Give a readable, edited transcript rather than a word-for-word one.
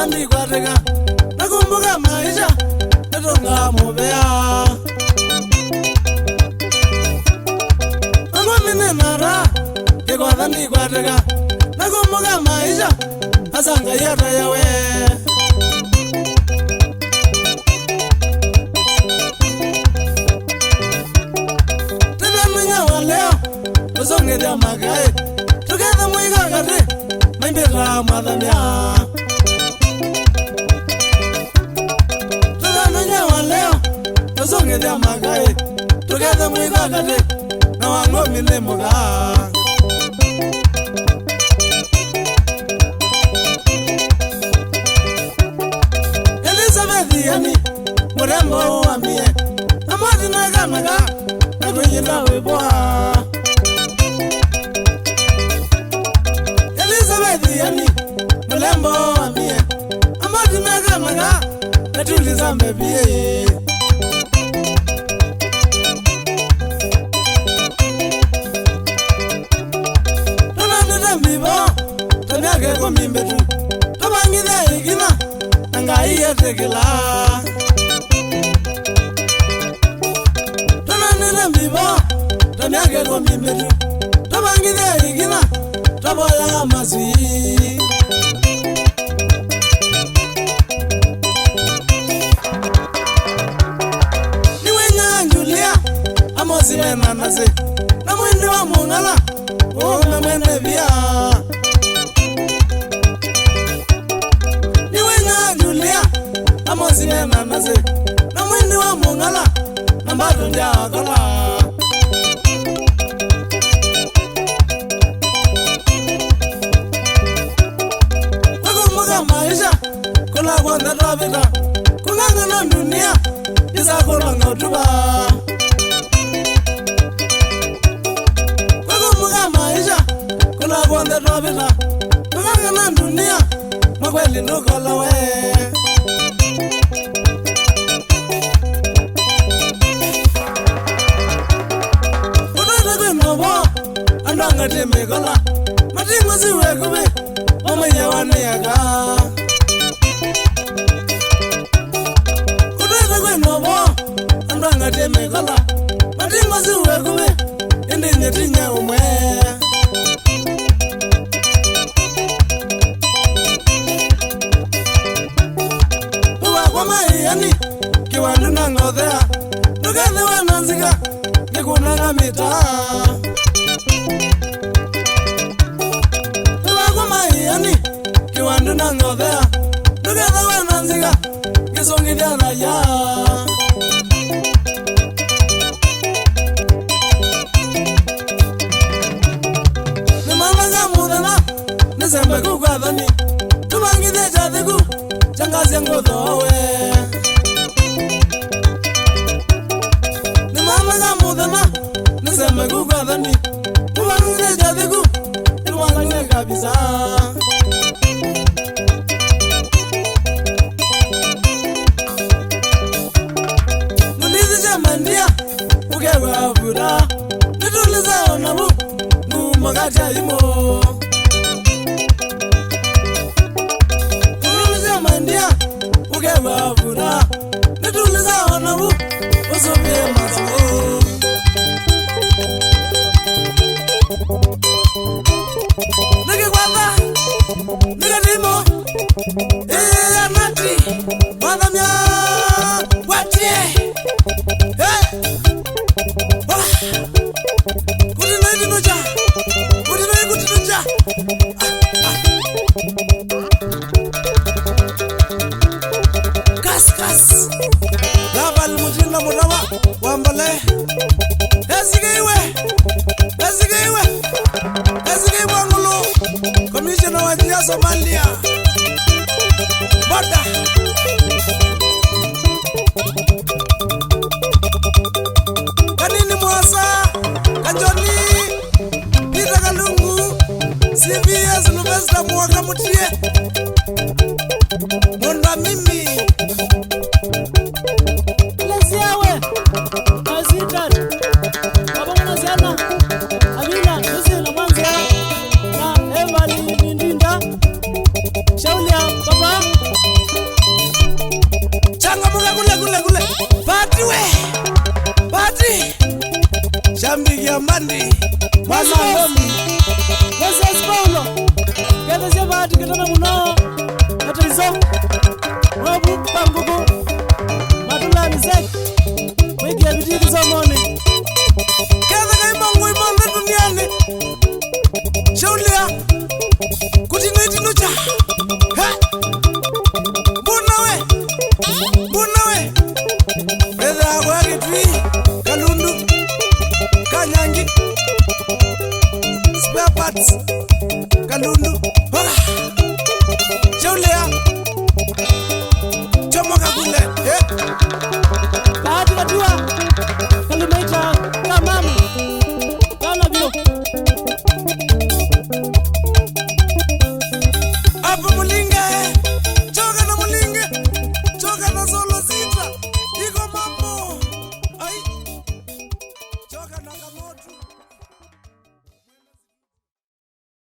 wadhani kwa tega nakumbuka maisha natonga mubea Angomine nara Kiko wadhani kwa tega nakumbuka maisha Asanga yata yawe Tena mwenye waleo Usonge dia magae Together mwiga kate Maimbira madhamia Usonge dia magae Together mwiga kate Na wango mine moga Elizabeth yani Murembo wa mie Amadi naga naga Nakunyinda weboa Elizabeth yani Murembo wa mie Amadi naga naga Natuliza mbebie Tanyage kwa mimbetu Tabangide ikina Nangai tekila Tananile mbibo Tanyage kwa mimbetu Tabangide ikina Taboya maswi Niwe nyanjulia Amosi wena nase Na mwende wa mungala Ume mwende via Amosi wena nase Na mwende wa mungala Na mbatu ndia kola Wakumbuka maisha Kula kwanda trapita Kunganga na dunia Isa kulanga utuba Wakumbuka maisha Kula kwanda trapita Kunganga na dunia Makweli nukola we Andanga temekala Matingo siwe kube Mama yawane yaga Kudeta kwe nobo Andanga temekala Matingo siwe kube Indi nyetinya umwe Uwa kwa maiyani Kiwandu na ngothea Nukethe wananzika Nikunanga mitaa Yani kiwandu na ngothea Nuketha wananzika Kisongi dia raya Nimanaga mudana Nisembe kukwathani Tumangithe chathiku Changasia ngothowe Nimanaga mudana Nisembe kukwathani Tumangithe chathiku Tuwangane kabisa Nulizi jamandia Ugewe afuda Nituliza onabu Numagati aimo Nulizi jamandia Ugewe afuda Nituliza onabu Usumie maso Nige kwamba Nige limo Anati Madamya Watie Kutinoi tinuja Kutinoi kutinuja Kas kas Laval mutinda mudawa Wambale Esigeiwe Mwangulu Commissioner wa Jia Somalia Bada Kanini Mwasa Kanjoni Pita Kalungu CBS University Mwaka Mutie Munda mimi Lesiawe Azidat Wabangana Ziana Abila Nusi na Mwanza Na Evali Nindinda Shaulia Baba Kiambandi Mazombi Moses Paulo Kete sebati kitana muno Katalizo Robu Pangugu Matulani Zek Wiki ya bitiki zamoni Kete kai Mungu imambe duniani Shaulia Kutinu itinucha Bunawe Beza kwa kitui Kalundu Kanyangi Spare parts Kalundu Shaulia